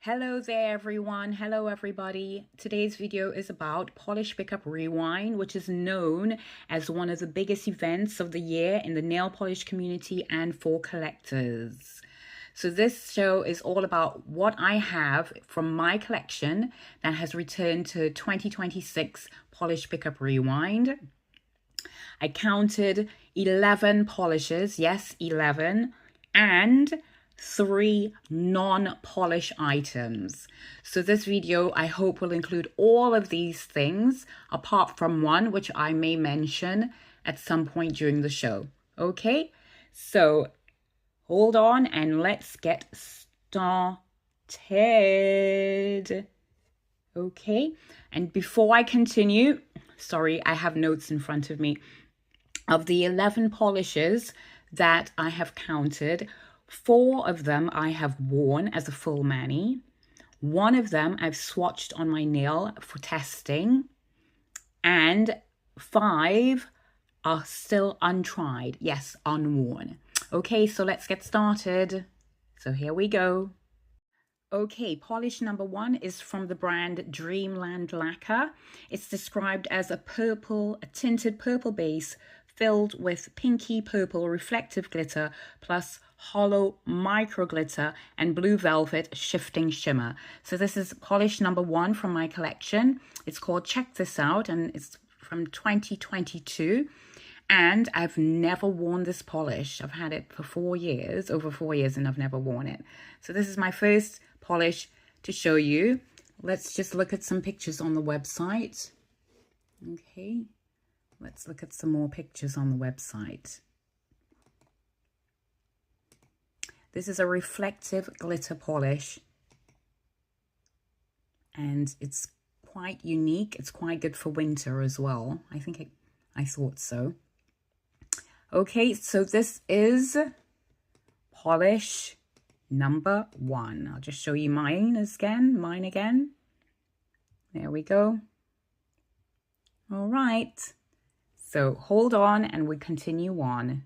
Hello there everyone, hello everybody. Today's video is about Polish Pickup Rewind, which is known as one of the biggest events of the year in the nail polish community and for collectors. So this show is all about what I have from my collection that has returned to 2026 Polish Pickup Rewind. I counted 11 polishes, yes, 11, and 3 non-polish items. So this video I hope will include all of these things apart from one which I may mention at some point during the show. Okay, so hold on and let's get started. Okay, and before I continue, sorry, I have notes in front of me. Of the 11 polishes that I have counted, 4 of them I have worn as a full mani. 1 of them I've swatched on my nail for testing. And 5 are still untried. Yes, unworn. Okay, so let's get started. So here we go. Okay, polish number 1 is from the brand Dreamland Lacquer. It's described as a tinted purple base filled with pinky purple reflective glitter plus hollow micro glitter and blue velvet shifting shimmer. So this is polish number 1 from my collection. It's called Check This Out and it's from 2022. And I've never worn this polish. I've had it for 4 years, over 4 years, and I've never worn it. So this is my first polish to show you. Let's just look at some pictures on the website. Okay, let's look at some more pictures on the website. This is a reflective glitter polish. And it's quite unique. It's quite good for winter as well. I thought so. Okay, so this is polish number 1. I'll just show you mine again. There we go. All right, so hold on and we continue on.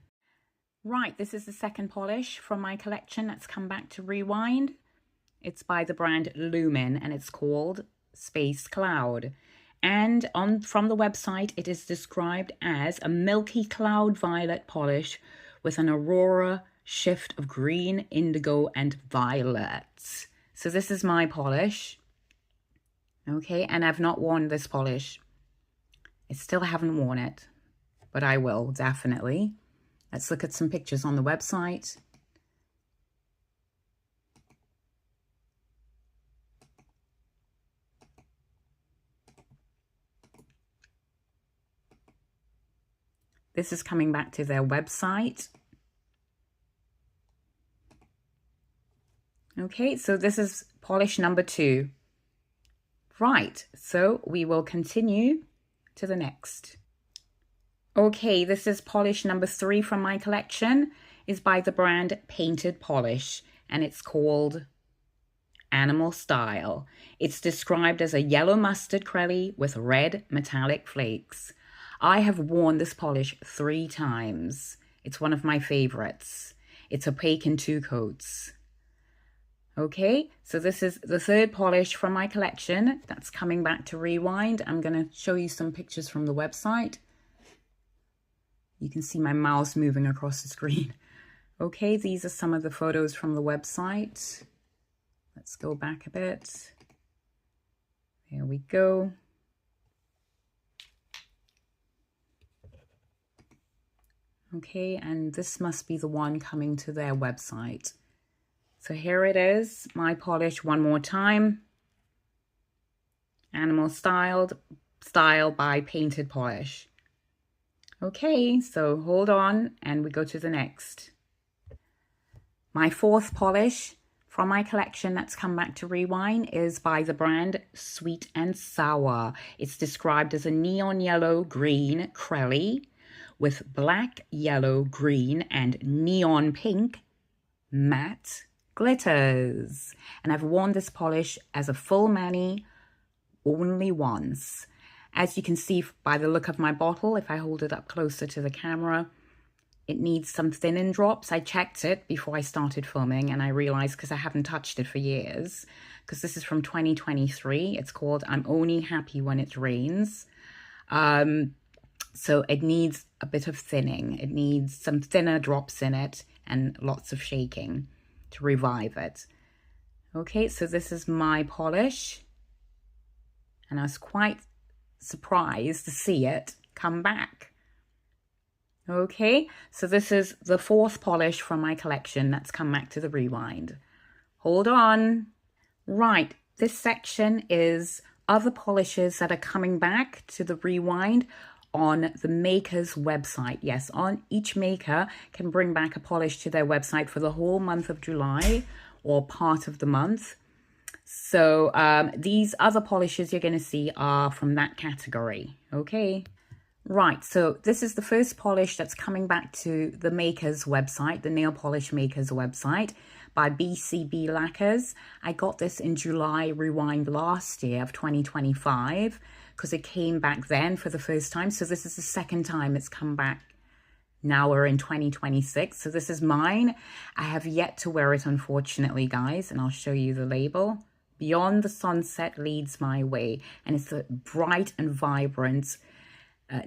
Right, this is the second polish from my collection that's come back to Rewind. It's by the brand Lumen and it's called Space Cloud. And from the website, it is described as a milky cloud violet polish with an aurora shift of green, indigo, and violet. So this is my polish. Okay, and I've not worn this polish. I still haven't worn it, but I will, definitely. Let's look at some pictures on the website. This is coming back to their website. Okay, so this is polish number 2. Right, so we will continue to the next. Okay, this is polish number 3 from my collection. It's by the brand Painted Polish and it's called Animal Style. It's described as a yellow mustard crelly with red metallic flakes. I have worn this polish 3 times. It's one of my favorites. It's opaque in 2 coats. Okay, so this is the 3rd polish from my collection that's coming back to Rewind. I'm going to show you some pictures from the website. You can see my mouse moving across the screen. Okay, these are some of the photos from the website. Let's go back a bit. There we go. Okay, and this must be the one coming to their website. So here it is, my polish one more time. Animal Style by Painted Polish. Okay, so hold on and we go to the next. My 4th polish from my collection that's come back to Rewind is by the brand Sweet and Sour. It's described as a neon yellow green crelly with black, yellow, green, and neon pink matte glitters. And I've worn this polish as a full mani only once. As you can see by the look of my bottle, if I hold it up closer to the camera, it needs some thinning drops. I checked it before I started filming and I realized, because I haven't touched it for years, because this is from 2023. It's called I'm Only Happy When It Rains. So it needs a bit of thinning. It needs some thinner drops in it and lots of shaking to revive it. Okay, so this is my polish. And I was quite surprised to see it come back. Okay, so this is the 4th polish from my collection that's come back to the rewind. Hold on. Right, this section is other polishes that are coming back to the rewind on the maker's website. Yes, on each maker can bring back a polish to their website for the whole month of July or part of the month. So these other polishes you're going to see are from that category. Okay. Right, so this is the first polish that's coming back to the maker's website, the nail polish maker's website, by BCB Lacquers. I got this in July rewind last year of 2025 because it came back then for the first time. So this is the second time it's come back. Now we're in 2026. So this is mine. I have yet to wear it, unfortunately, guys, and I'll show you the label. Beyond the Sunset Leads My Way. And it's a bright and vibrant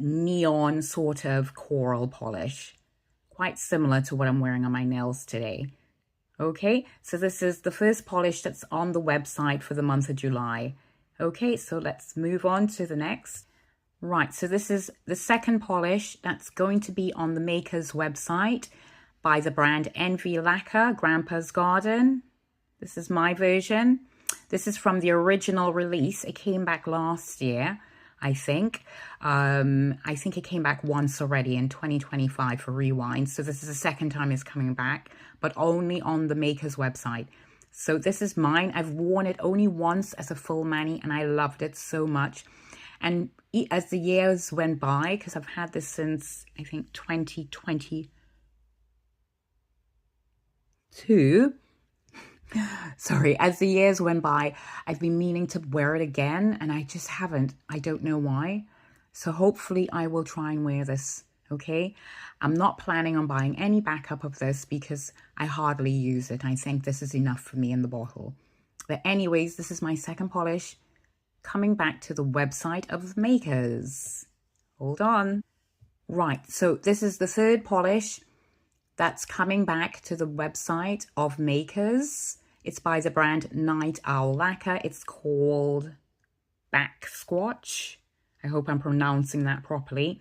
neon sort of coral polish. Quite similar to what I'm wearing on my nails today. Okay, so this is the first polish that's on the website for the month of July. Okay, so let's move on to the next. Right, so this is the second polish that's going to be on the maker's website by the brand Envy Lacquer, Grandpa's Garden. This is my version. This is from the original release. It came back last year, I think. I think it came back once already in 2025 for rewind. So this is the second time it's coming back, but only on the maker's website. So this is mine. I've worn it only once as a full mani and I loved it so much. And as the years went by, because I've had this since, I think, 2022. Sorry, as the years went by, I've been meaning to wear it again and I just haven't. I don't know why. So hopefully I will try and wear this, okay? I'm not planning on buying any backup of this because I hardly use it. I think this is enough for me in the bottle. But anyways, this is my second polish coming back to the website of makers. Hold on. Right, so this is the third polish that's coming back to the website of makers. It's by the brand Night Owl Lacquer. It's called Back Squatch. I hope I'm pronouncing that properly.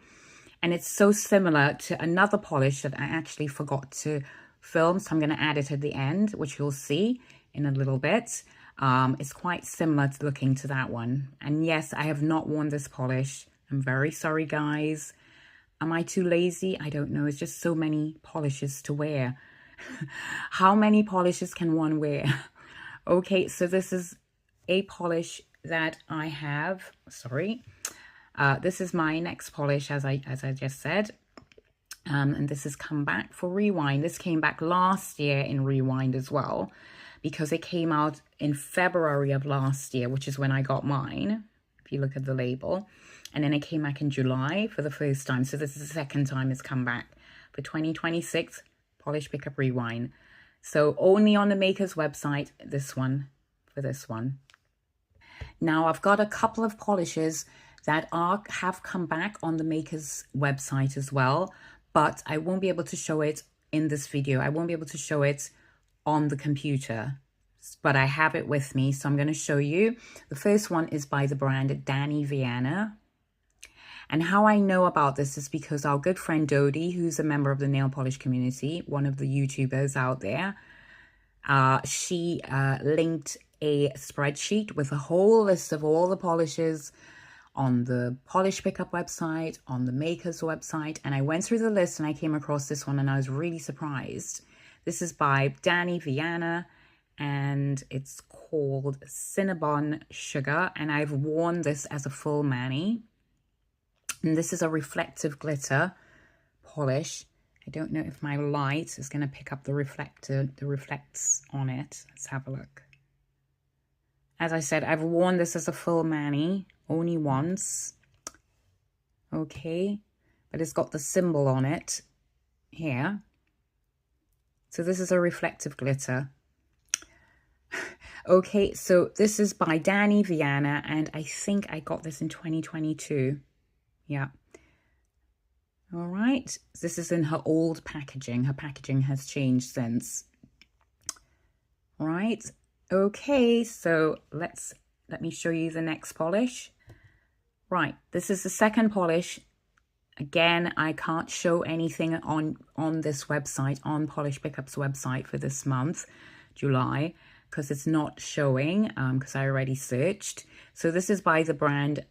And it's so similar to another polish that I actually forgot to film. So I'm going to add it at the end, which you'll see in a little bit. It's quite similar to looking to that one. And yes, I have not worn this polish. I'm very sorry, guys. Am I too lazy? I don't know. It's just so many polishes to wear. How many polishes can one wear? Okay, so this is a polish that I have. Sorry. This is my next polish, as I just said. And this has come back for rewind. This came back last year in rewind as well, because it came out in February of last year, which is when I got mine, if you look at the label. And then it came back in July for the first time. So this is the second time it's come back for 2026 Polish Pickup Rewind. So only on the maker's website, this one, for this one. Now I've got a couple of polishes that have come back on the maker's website as well, but I won't be able to show it in this video. I won't be able to show it on the computer, but I have it with me, so I'm going to show you. The first one is by the brand Danny Viana. And how I know about this is because our good friend Dodie, who's a member of the nail polish community, one of the YouTubers out there, she linked a spreadsheet with a whole list of all the polishes on the Polish Pickup website, on the maker's website. And I went through the list and I came across this one and I was really surprised. This is by Danny Viana and it's called Cinnabon Sugar. And I've worn this as a full mani. And this is a reflective glitter polish. I don't know if my light is going to pick up the reflects on it. Let's have a look. As I said, I've worn this as a full mani only once. Okay, but it's got the symbol on it here. So this is a reflective glitter. Okay, so this is by Danny Viana, and I think I got this in 2022. Yeah. All right, this is in her old packaging. Her packaging has changed since. All right, okay, so let me show you the next polish. Right, this is the second polish. Again, I can't show anything on this website, on Polish Pickup's website for this month, July, because it's not showing, because I already searched. So this is by the brand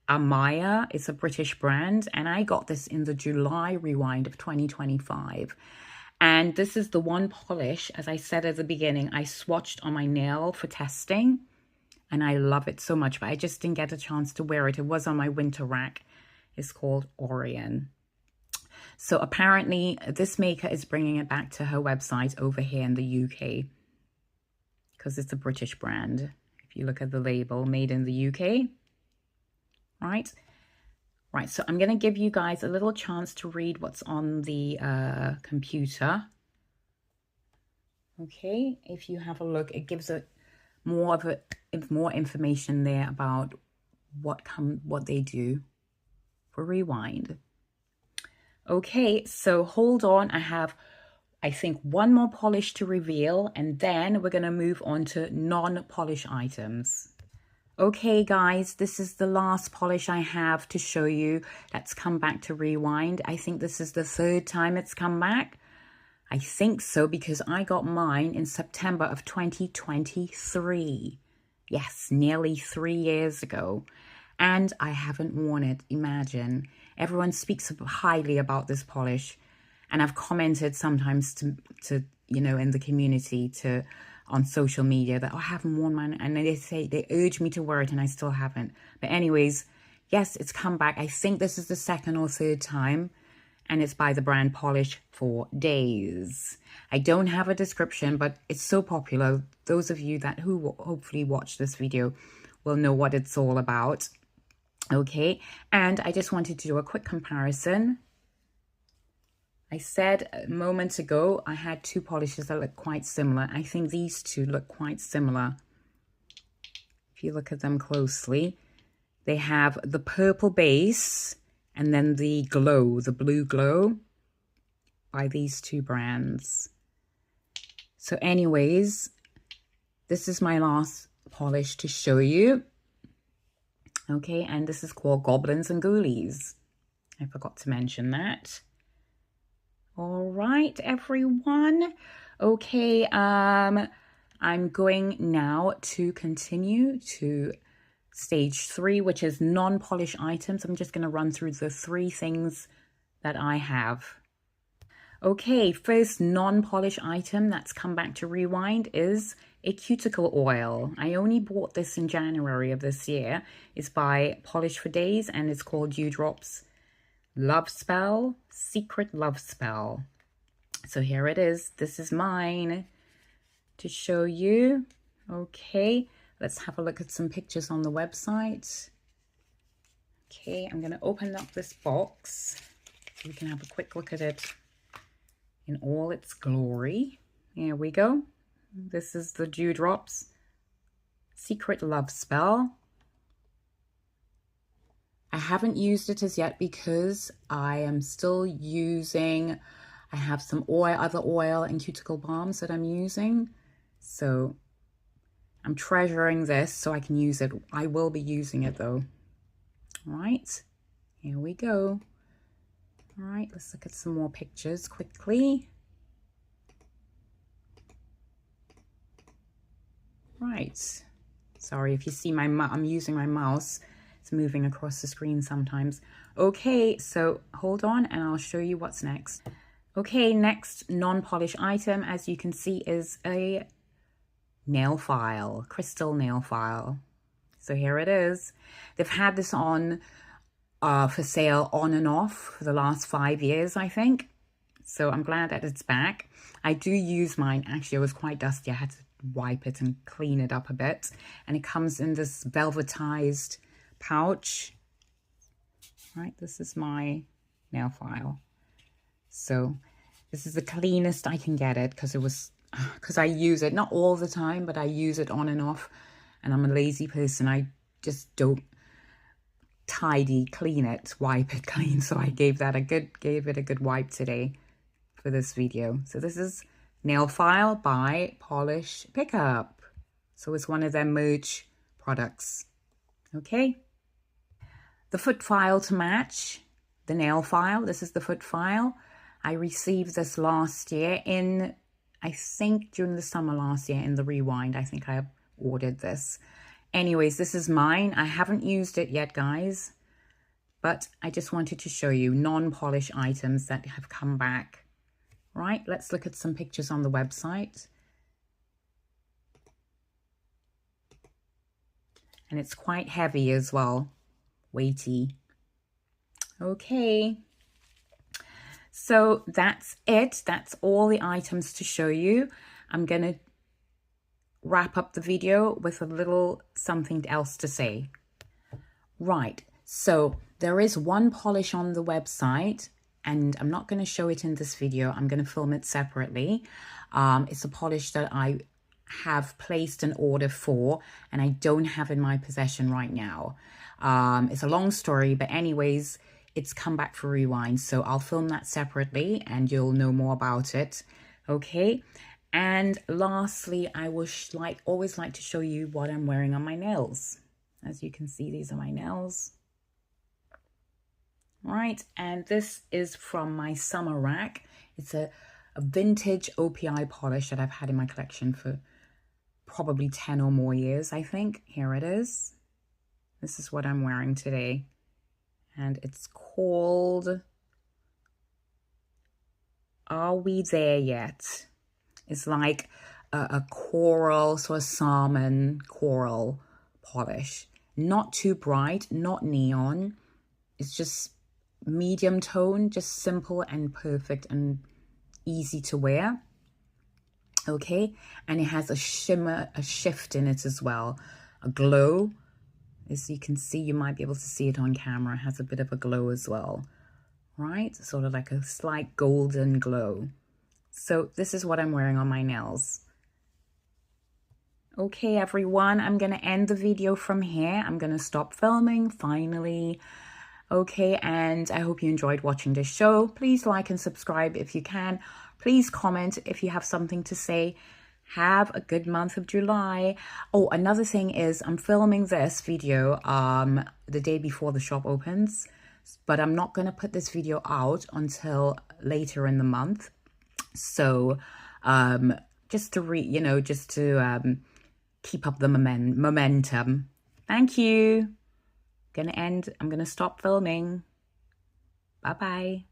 Amaya. It's a British brand, and I got this in the July rewind of 2025. And this is the one polish, as I said at the beginning, I swatched on my nail for testing, and I love it so much, but I just didn't get a chance to wear it. It was on my winter rack. It's called Orion. So apparently this maker is bringing it back to her website over here in the UK, because it's a British brand. If you look at the label, made in the UK. Right, so I'm going to give you guys a little chance to read what's on the computer. Okay, if you have a look, it gives more information there about what they do for rewind. Okay, so hold on, I have, I think, one more polish to reveal, and then we're going to move on to non-polish items. Okay guys, this is the last polish I have to show you that's come back to rewind. I think this is the third time it's come back. I think so, because I got mine in September of 2023. Yes, nearly 3 years ago. And I haven't worn it, imagine. Everyone speaks highly about this polish. And I've commented sometimes to you know, in the community, on social media, that I haven't worn mine, and they urge me to wear it, and I still haven't. But anyways, yes, it's come back. I think this is the second or third time, and it's by the brand Polish for Days. I don't have a description, but it's so popular. Those of you who hopefully watch this video will know what it's all about. Okay, and I just wanted to do a quick comparison. I said a moment ago I had two polishes that look quite similar. I think these two look quite similar. If you look at them closely, they have the purple base and then the glow, the blue glow, by these two brands. So anyways, this is my last polish to show you. Okay, and this is called Goblins and Ghoulies. I forgot to mention that. All right, everyone. Okay, I'm going now to continue to stage 3, which is non-polish items. I'm just going to run through the 3 things that I have. Okay, first non-polish item that's come back to rewind is a cuticle oil. I only bought this in January of this year. It's by Polish for Days, and it's called Dewdrops Love Spell, Secret Love Spell. So here it is. This is mine to show you. Okay, let's have a look at some pictures on the website. Okay, I'm going to open up this box so we can have a quick look at it in all its glory. Here we go. This is the Dewdrops Secret Love Spell. I haven't used it as yet because I am still using, I have some other oil and cuticle balms that I'm using. So I'm treasuring this so I can use it. I will be using it though. All right, here we go. All right, let's look at some more pictures quickly. Right, sorry if you see I'm using my mouse. It's moving across the screen sometimes. Okay, so hold on and I'll show you what's next. Okay, next non-polish item, as you can see, is a nail file, crystal nail file. So here it is. They've had this on for sale on and off for the last 5 years, I think. So I'm glad that it's back. I do use mine. Actually, it was quite dusty. I had to wipe it and clean it up a bit. And it comes in this velvetized pouch. Right, this is my nail file. So This is the cleanest I can get it because I use it, not all the time, but I use it on and off. And I'm a lazy person. I just don't clean it, wipe it clean. So I gave it a good wipe today for this video. So this is Nail File by Polish Pickup. So it's one of their merch products. Okay. The foot file to match the nail file. This is the foot file. I received this last year I think during the summer last year in the Rewind. I think I ordered this. Anyways, this is mine. I haven't used it yet, guys, but I just wanted to show you non-polish items that have come back. Right, let's look at some pictures on the website. And it's quite heavy as well, weighty. Okay. So that's it. That's all the items to show you. I'm going to wrap up the video with a little something else to say. Right. So there is one polish on the website, and I'm not going to show it in this video. I'm going to film it separately. It's a polish that I have placed an order for, and I don't have in my possession right now. It's a long story, but anyways, it's come back for Rewind, so I'll film that separately and you'll know more about it. Okay. And lastly, I would always like to show you what I'm wearing on my nails. As you can see, these are my nails. Right, and this is from my summer rack. It's a vintage OPI polish that I've had in my collection for probably 10 or more years, I think. Here it is. This is what I'm wearing today. And it's called Are We There Yet? It's like a coral, sort of salmon coral polish. Not too bright, not neon. It's just medium tone, just simple and perfect and easy to wear. Okay, and it has a shimmer, a shift in it as well, a glow. As you can see, you might be able to see it on camera. It has a bit of a glow as well, right? Sort of like a slight golden glow. So this is what I'm wearing on my nails. Okay, everyone, I'm going to end the video from here. I'm going to stop filming finally. Okay, and I hope you enjoyed watching this show. Please like and subscribe if you can. Please comment if you have something to say. Have a good month of July. Oh, another thing is I'm filming this video the day before the shop opens, but I'm not going to put this video out until later in the month. So just to keep up the momentum. Thank you. I'm going to stop filming. Bye-bye.